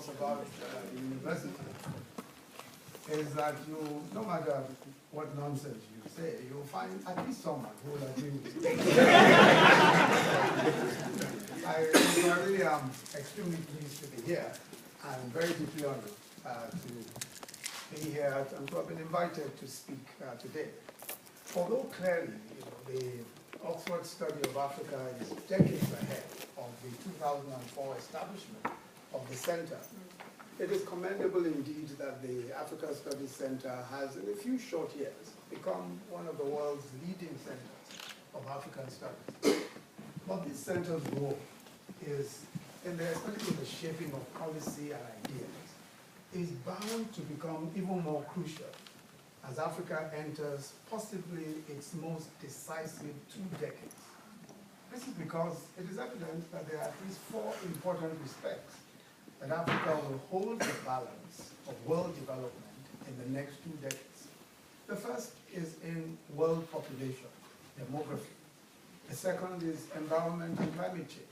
course, about the university is that no matter what nonsense you say, you'll find at least someone who will agree with you. I really am extremely pleased to be here and very deeply honored to be here and to have been invited to speak today. Although clearly, the Oxford study of Africa is decades ahead of the 2004 establishment of the center, it is commendable indeed that the Africa Studies Center has, in a few short years, become one of the world's leading centers of African studies. But this center's role is, especially in the shaping of policy and ideas, is bound to become even more crucial as Africa enters possibly its most decisive 2 decades. This is because it is evident that there are at least 4 important respects that Africa will hold the balance of world development in the next 2 decades. The first is in world population, demography. The second is environment and climate change.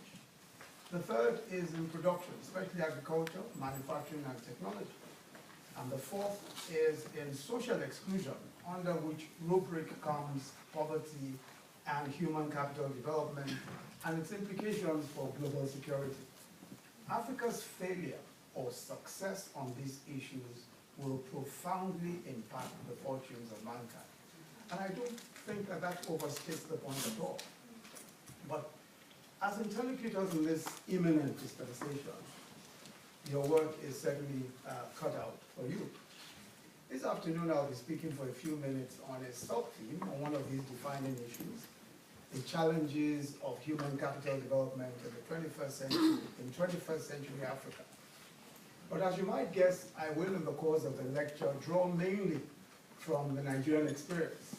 The third is in production, especially agriculture, manufacturing, and technology. And the fourth is in social exclusion, under which rubric comes poverty and human capital development and its implications for global security. Africa's failure or success on these issues will profoundly impact the fortunes of mankind. And I don't think that overstates the point at all. But as interlocutors in this imminent dispensation, your work is certainly cut out for you. This afternoon I'll be speaking for a few minutes on a sub-theme on one of these defining issues, the challenges of human capital development in the 21st century, in 21st century Africa. But as you might guess, I will in the course of the lecture draw mainly from the Nigerian experience.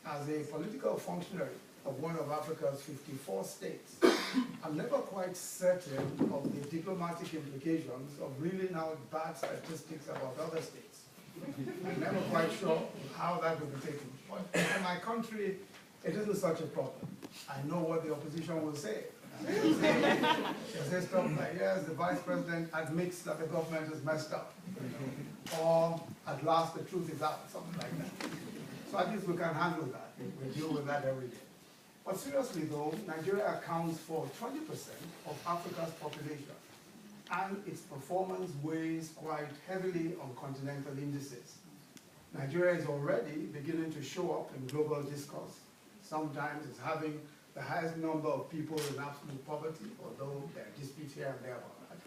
As a political functionary of one of Africa's 54 states, I'm never quite certain of the diplomatic implications of reeling out bad statistics about other states. I'm never quite sure how that will be taken. But in my country, it isn't such a problem. I know what the opposition will say. They'll say stuff like, yes, the vice president admits that the government is messed up. Or, at last, the truth is out, something like that. So at least we can handle that. We deal with that every day. But seriously though, Nigeria accounts for 20% of Africa's population, and its performance weighs quite heavily on continental indices. Nigeria is already beginning to show up in global discourse. Sometimes it's having the highest number of people in absolute poverty, although there are disputes here and there about that.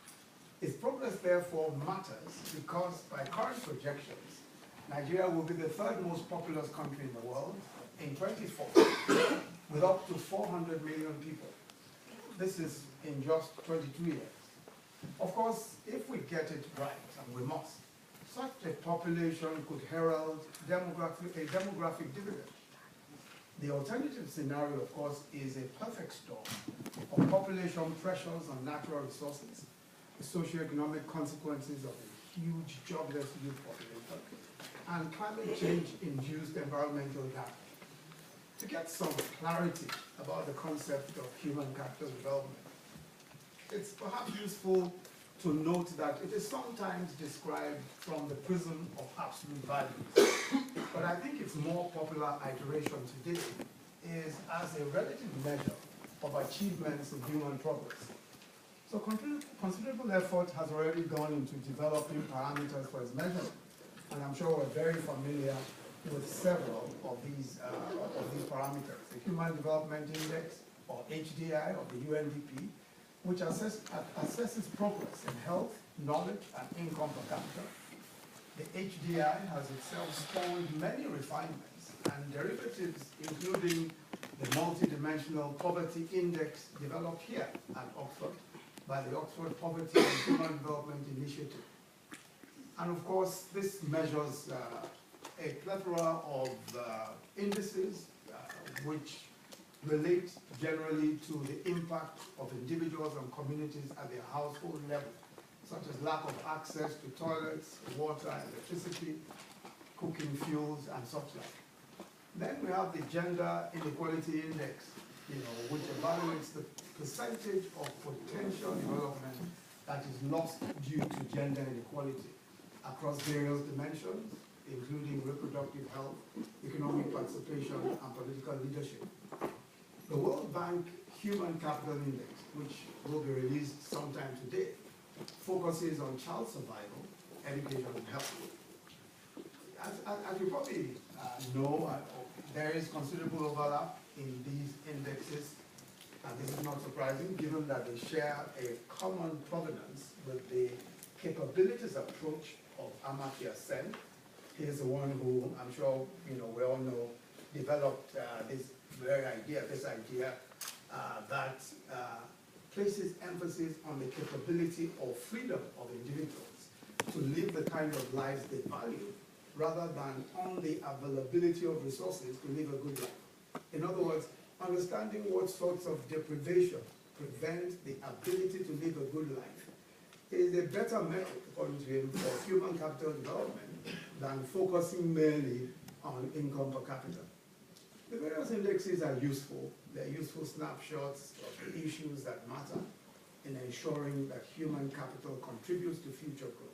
Its progress therefore matters because by current projections, Nigeria will be the 3rd most populous country in the world in 2040, with up to 400 million people. This is in just 22 years. Of course, if we get it right, and we must, such a population could herald a demographic dividend. The alternative scenario, of course, is a perfect storm of population pressures on natural resources, the socioeconomic consequences of a huge jobless youth population, and climate change-induced environmental damage. To get some clarity about the concept of human capital development, it's perhaps useful to note that it is sometimes described from the prism of absolute values. But I think its more popular iteration today is as a relative measure of achievements in human progress. So considerable effort has already gone into developing parameters for its measurement, and I'm sure we're very familiar with several of these parameters. The Human Development Index, or HDI, of the UNDP, which assesses progress in health, knowledge, and income per capita. The HDI has itself spawned many refinements and derivatives, including the multidimensional poverty index developed here at Oxford by the Oxford Poverty and Human Development Initiative. And of course, this measures a plethora of indices which relate generally to the impact of individuals and communities at their household level, such as lack of access to toilets, water, electricity, cooking fuels, and such like. Then we have the Gender Inequality Index, which evaluates the percentage of potential development that is lost due to gender inequality across various dimensions, including reproductive health, economic participation, and political leadership. The World Bank Human Capital Index, which will be released sometime today, focuses on child survival, education, and health. As you probably know, there is considerable overlap in these indexes, and this is not surprising given that they share a common provenance with the capabilities approach of Amartya Sen. He is the one who, I'm sure we all know, developed this idea that places emphasis on the capability or freedom of individuals to live the kind of lives they value, rather than on the availability of resources to live a good life. In other words, understanding what sorts of deprivation prevent the ability to live a good life is a better method, according to him, for human capital development than focusing merely on income per capita. The various indexes are useful. They're useful snapshots of the issues that matter in ensuring that human capital contributes to future growth.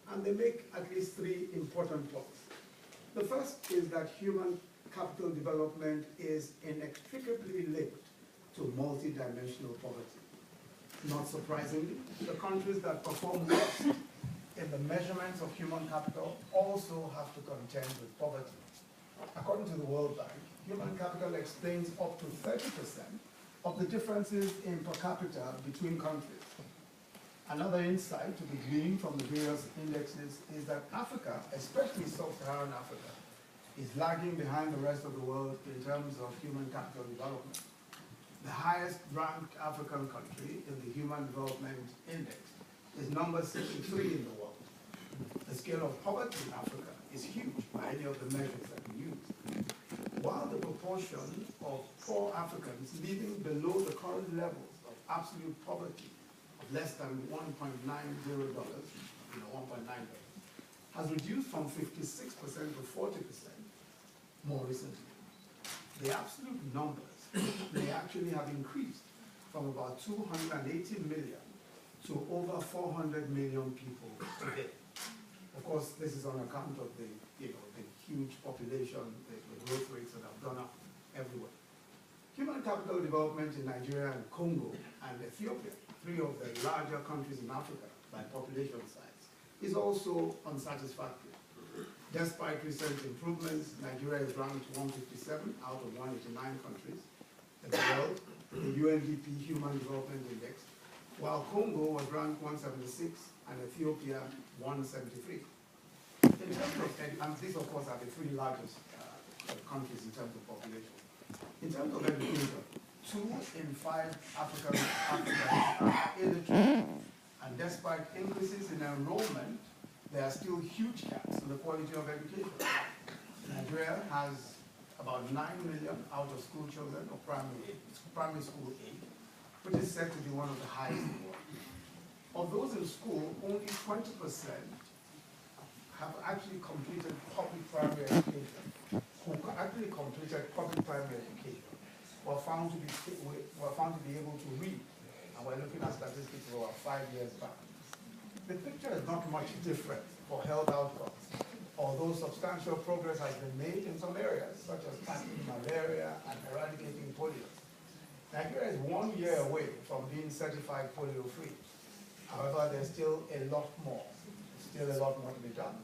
And they make at least three important points. The first is that human capital development is inextricably linked to multidimensional poverty. Not surprisingly, the countries that perform worst in the measurements of human capital also have to contend with poverty. According to the World Bank, human capital explains up to 30% of the differences in per capita between countries. Another insight to be gleaned from the various indexes is that Africa, especially sub-Saharan Africa, is lagging behind the rest of the world in terms of human capital development. The highest ranked African country in the Human Development Index is number 63 in the world. The scale of poverty in Africa is huge by any of the measures that we use. While the proportion of poor Africans living below the current levels of absolute poverty of less than $1.90, $1.9, has reduced from 56% to 40% more recently. The absolute numbers may actually have increased from about 280 million to over 400 million people today. Of course, this is on account of the huge population, the growth rates that have gone up everywhere. Human capital development in Nigeria and Congo and Ethiopia, three of the larger countries in Africa by population size, is also unsatisfactory. Despite recent improvements, Nigeria is ranked 157 out of 189 countries in the world, the UNDP Human Development Index, while Congo was ranked 176 and Ethiopia 173. In terms of, and these of course are the three largest countries in terms of population. In terms of education, 2 in 5 Africans are illiterate, and despite increases in enrollment, there are still huge gaps in the quality of education. Nigeria has about 9 million out-of-school children of primary school age, which is said to be one of the highest in the world. Of those in school, only 20% have actually completed public primary education, were found to be able to read, and we're looking at statistics for about 5 years back. The picture is not much different for health outcomes, although substantial progress has been made in some areas, such as tackling malaria and eradicating polio. Nigeria is 1 year away from being certified polio-free. However, there's still a lot more to be done.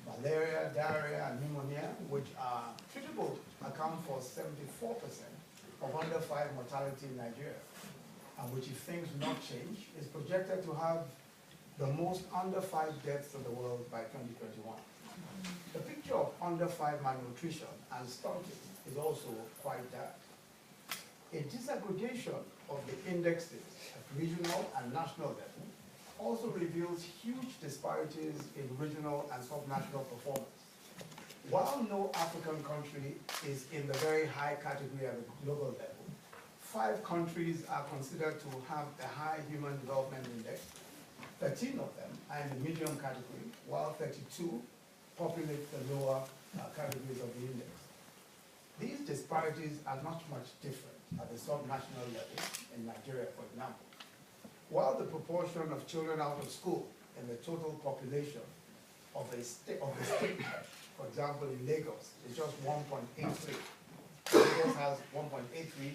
Malaria, diarrhea, and pneumonia, which are treatable, account for 74% of under 5 mortality in Nigeria, and which, if things do not change, is projected to have the most under 5 deaths in the world by 2021. The picture of under 5 malnutrition and stunting is also quite dark. A disaggregation of the indexes at regional and national level also reveals huge disparities in regional and subnational performance. While no African country is in the very high category at the global level, 5 countries are considered to have a high human development index. 13 of them are in the medium category, while 32 populate the lower categories of the index. These disparities are not much different at the subnational level in Nigeria, for example. while the proportion of children out of school in the total population of the state, for example, in Lagos, is just 1.83. Lagos has 1.83,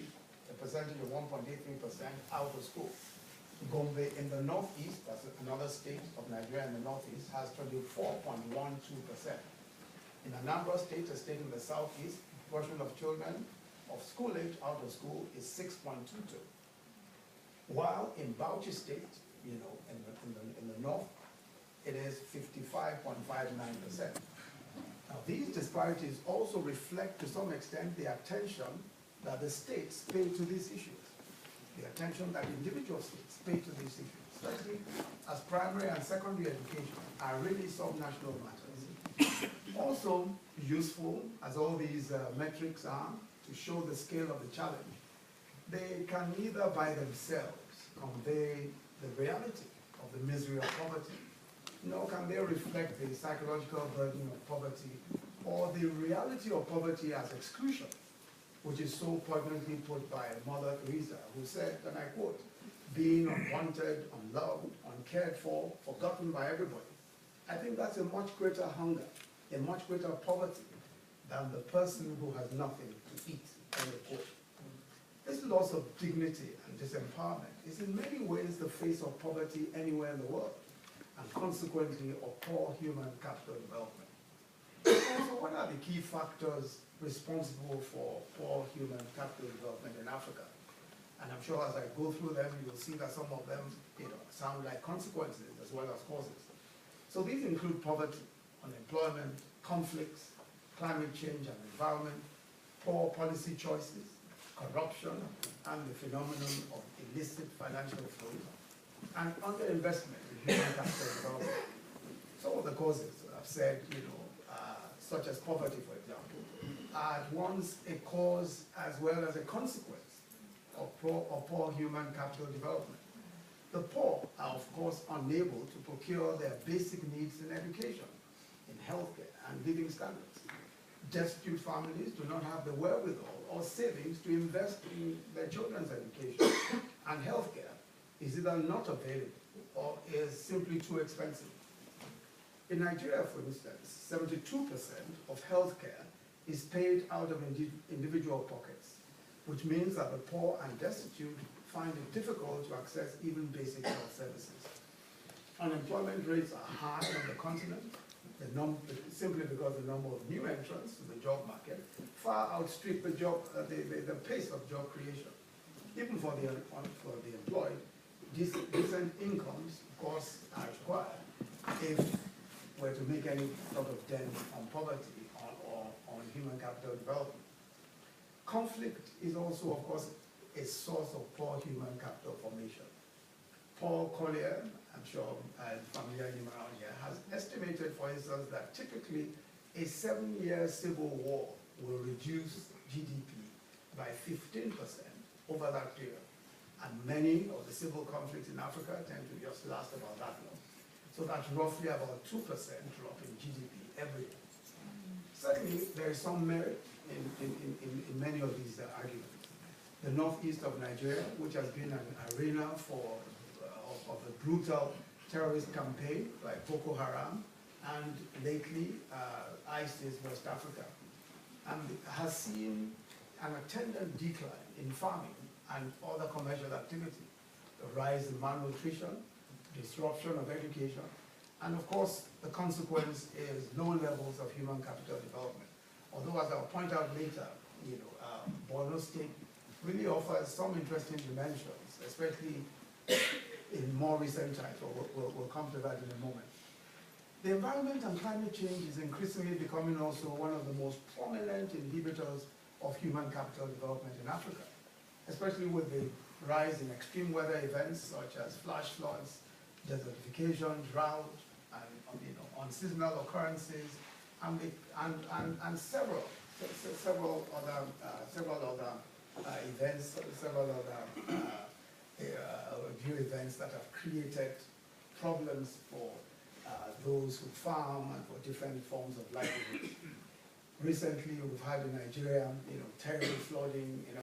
a percentage of 1.83% out of school. Gombe in the northeast, that's another state of Nigeria in the northeast, has 24.12%. In Anambra State, a state in the southeast, the proportion of children of school age out of school is 6.22. While in Bauchi State, you know, in the north, it is 55.59%. Now, these disparities also reflect, to some extent, the attention that the states pay to these issues, the attention that individual states pay to these issues, especially as primary and secondary education are really sub-national matters. Also useful, as all these metrics are, to show the scale of the challenge, they can neither by themselves convey the reality of the misery of poverty, nor can they reflect the psychological burden of poverty or the reality of poverty as exclusion, which is so poignantly put by Mother Teresa, who said, and I quote, "Being unwanted, unloved, uncared for, forgotten by everybody." I think that's a much greater hunger, a much greater poverty than the person who has nothing to eat, end of quote. This loss of dignity and disempowerment is in many ways the face of poverty anywhere in the world, and consequently of poor human capital development. Also, what are the key factors responsible for poor human capital development in Africa? And I'm sure as I go through them, you'll see that some of them, sound like consequences as well as causes. So these include poverty, unemployment, conflicts, climate change and environment, poor policy choices, corruption, and the phenomenon of illicit financial flows, and underinvestment in human capital development. Some of the causes I've said, such as poverty, for example, are at once a cause as well as a consequence of poor human capital development. The poor are, of course, unable to procure their basic needs in education, in healthcare, and living standards. Destitute families do not have the wherewithal or savings to invest in their children's education, and healthcare is either not available or is simply too expensive. In Nigeria, for instance, 72% of healthcare is paid out of individual pockets, which means that the poor and destitute find it difficult to access even basic health services. Unemployment rates are high on the continent, simply because the number of new entrants to the job market far outstrip the pace of job creation. Even for the employed, decent incomes, of course, are required if we're to make any sort of dent on poverty or on human capital development. Conflict is also, of course, a source of poor human capital formation. Paul Collier, I'm sure familiar name around here, has estimated, for instance, that typically a 7-year civil war will reduce GDP by 15% over that period. And many of the civil conflicts in Africa tend to just last about that long. So that's roughly about 2% drop in GDP every year. Certainly, there is some merit in many of these arguments. The northeast of Nigeria, which has been an arena of a brutal terrorist campaign like Boko Haram, and lately ISIS West Africa, and has seen an attendant decline in farming and other commercial activity, the rise in malnutrition, disruption of education, and of course the consequence is low levels of human capital development. Although, as I'll point out later, Borno State really offers some interesting dimensions, especially in more recent times. We'll come to that in a moment. The environment and climate change is increasingly becoming also one of the most prominent inhibitors of human capital development in Africa, especially with the rise in extreme weather events such as flash floods, desertification, drought, and unseasonal occurrences, and several other events, several other new events that have created problems for those who farm and for different forms of livelihood. Recently, we've had in Nigeria, terrible flooding,